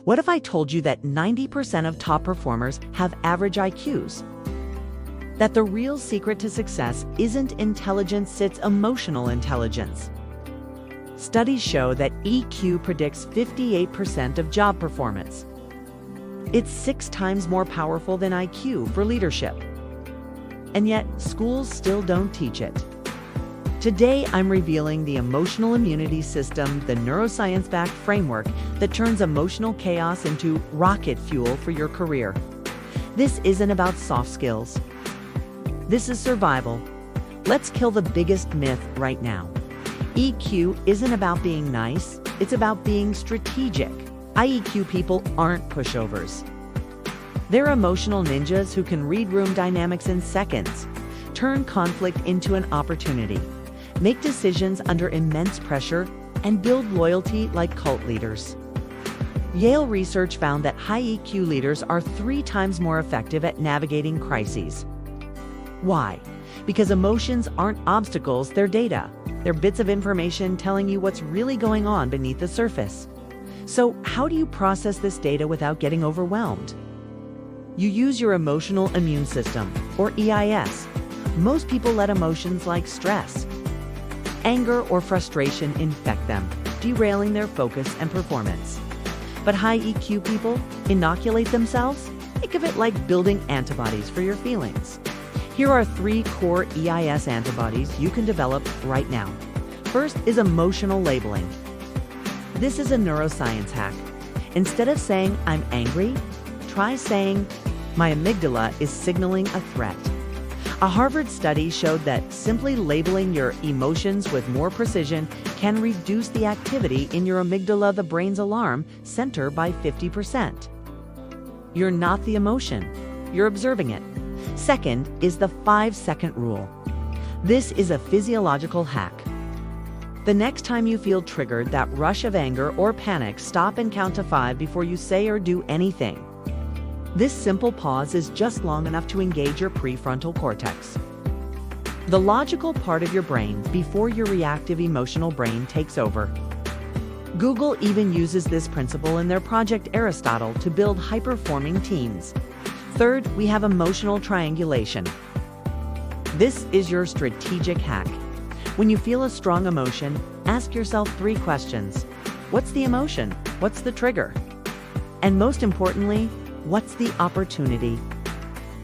What if I told you that 90% of top performers have average IQs? That the real secret to success isn't intelligence, it's emotional intelligence. Studies show that EQ predicts 58% of job performance. It's 6 times more powerful than IQ for leadership. And yet, schools still don't teach it. Today, I'm revealing the emotional immunity system, the neuroscience-backed framework that turns emotional chaos into rocket fuel for your career. This isn't about soft skills. This is survival. Let's kill the biggest myth right now. EQ isn't about being nice, it's about being strategic. High EQ people aren't pushovers. They're emotional ninjas who can read room dynamics in seconds, turn conflict into an opportunity, make decisions under immense pressure, and build loyalty like cult leaders. Yale research found that high EQ leaders are 3 times more effective at navigating crises. Why? Because emotions aren't obstacles, they're data. They're bits of information telling you what's really going on beneath the surface. So, how do you process this data without getting overwhelmed? You use your emotional immune system, or EIS. Most people let emotions like stress, anger, or frustration infect them, derailing their focus and performance. But high EQ people inoculate themselves? Think of it like building antibodies for your feelings. Here are 3 core EIS antibodies you can develop right now. First is emotional labeling. This is a neuroscience hack. Instead of saying, "I'm angry," try saying, "My amygdala is signaling a threat." A Harvard study showed that simply labeling your emotions with more precision can reduce the activity in your amygdala, the brain's alarm center, by 50%. You're not the emotion, you're observing it. Second is the 5-second rule. This is a physiological hack. The next time you feel triggered, that rush of anger or panic, stop and count to 5 before you say or do anything. This simple pause is just long enough to engage your prefrontal cortex, the logical part of your brain, before your reactive emotional brain takes over. Google even uses this principle in their Project Aristotle to build high-performing teams. Third, we have emotional triangulation. This is your strategic hack. When you feel a strong emotion, ask yourself 3 questions. What's the emotion? What's the trigger? And most importantly, what's the opportunity?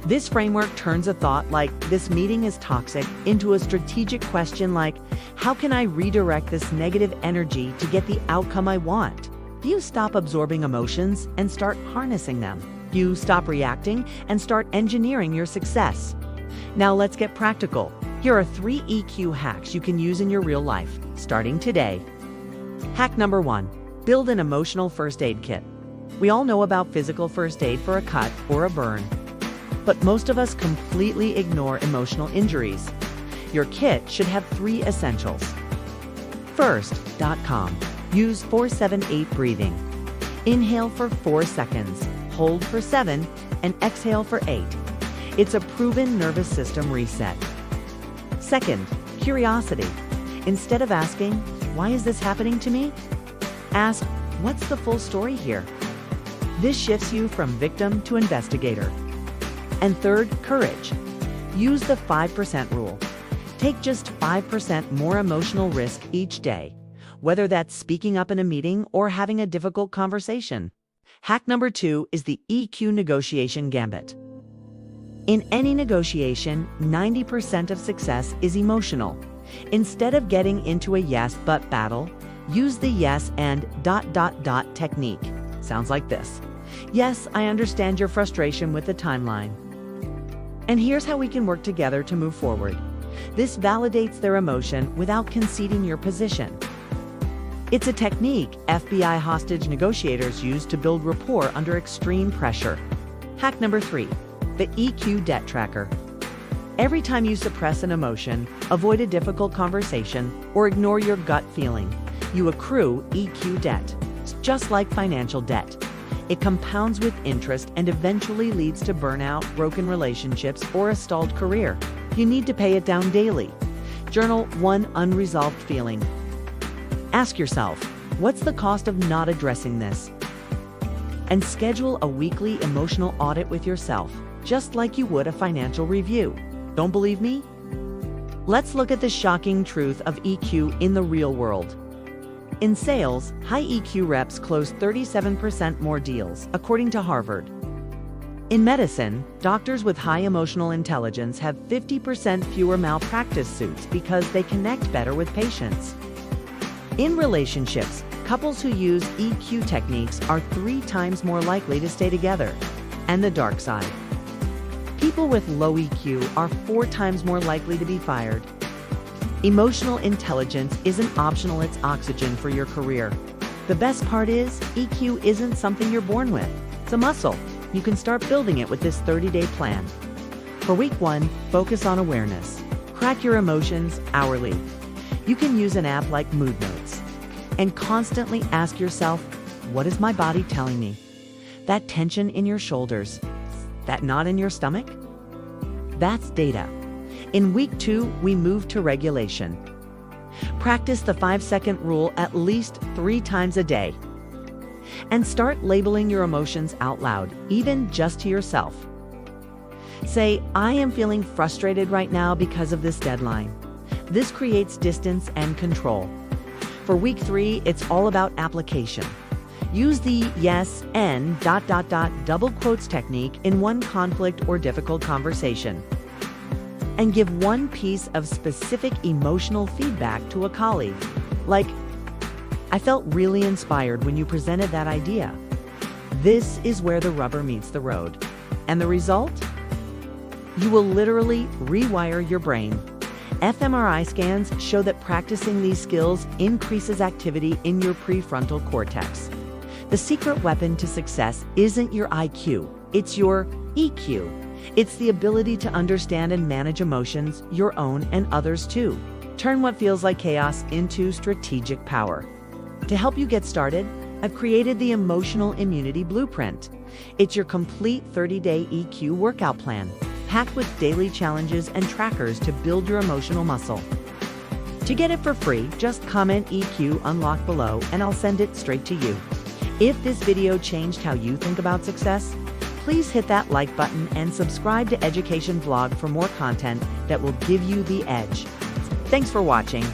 This framework turns a thought like, "This meeting is toxic," into a strategic question like, "How can I redirect this negative energy to get the outcome I want?" You stop absorbing emotions and start harnessing them. You stop reacting and start engineering your success. Now let's get practical. Here are 3 EQ hacks you can use in your real life, starting today. Hack number 1, build an emotional first aid kit. We all know about physical first aid for a cut or a burn, but most of us completely ignore emotional injuries. Your kit should have 3 essentials. First, .com. Use 4-7-8 breathing. Inhale for 4 seconds, hold for 7, and exhale for 8. It's a proven nervous system reset. Second, curiosity. Instead of asking, "Why is this happening to me?" ask, "What's the full story here?" This shifts you from victim to investigator. And third, courage. Use the 5% rule. Take just 5% more emotional risk each day, whether that's speaking up in a meeting or having a difficult conversation. Hack number 2 is the EQ negotiation gambit. In any negotiation, 90% of success is emotional. Instead of getting into a yes but battle, use the yes and ... technique. Sounds like this. "Yes, I understand your frustration with the timeline. And here's how we can work together to move forward." This validates their emotion without conceding your position. It's a technique FBI hostage negotiators use to build rapport under extreme pressure. Hack number 3, the EQ debt tracker. Every time you suppress an emotion, avoid a difficult conversation, or ignore your gut feeling, you accrue EQ debt. It's just like financial debt. It compounds with interest and eventually leads to burnout, broken relationships, or a stalled career. You need to pay it down daily. Journal 1 unresolved feeling. Ask yourself, what's the cost of not addressing this? and schedule a weekly emotional audit with yourself, just like you would a financial review. Don't believe me? Let's look at the shocking truth of EQ in the real world. In sales, high EQ reps close 37% more deals, according to Harvard. In medicine, doctors with high emotional intelligence have 50% fewer malpractice suits because they connect better with patients. In relationships, couples who use EQ techniques are 3 times more likely to stay together. And the dark side. People with low EQ are 4 times more likely to be fired. Emotional intelligence isn't optional, it's oxygen for your career. The best part is, EQ isn't something you're born with. It's a muscle. You can start building it with this 30-day plan. For week 1, focus on awareness. Track your emotions hourly. You can use an app like Mood Notes and constantly ask yourself, what is my body telling me? That tension in your shoulders, that knot in your stomach? That's data. In week 2, we move to regulation. Practice the 5-second rule at least 3 times a day. And start labeling your emotions out loud, even just to yourself. Say, I am feeling frustrated right now because of this deadline. This creates distance and control. For week 3, it's all about application. Use the yes and ... double quotes technique in one conflict or difficult conversation. And give one piece of specific emotional feedback to a colleague. Like, I felt really inspired when you presented that idea. This is where the rubber meets the road. And the result? You will literally rewire your brain. fMRI scans show that practicing these skills increases activity in your prefrontal cortex. The secret weapon to success isn't your IQ, it's your EQ. It's the ability to understand and manage emotions, your own and others too. Turn what feels like chaos into strategic power. To help you get started, I've created the Emotional Immunity Blueprint. It's your complete 30-day EQ workout plan, packed with daily challenges and trackers to build your emotional muscle. To get it for free, just comment EQ Unlock below and I'll send it straight to you. If this video changed how you think about success, please hit that like button and subscribe to Education Vlog for more content that will give you the edge. Thanks for watching.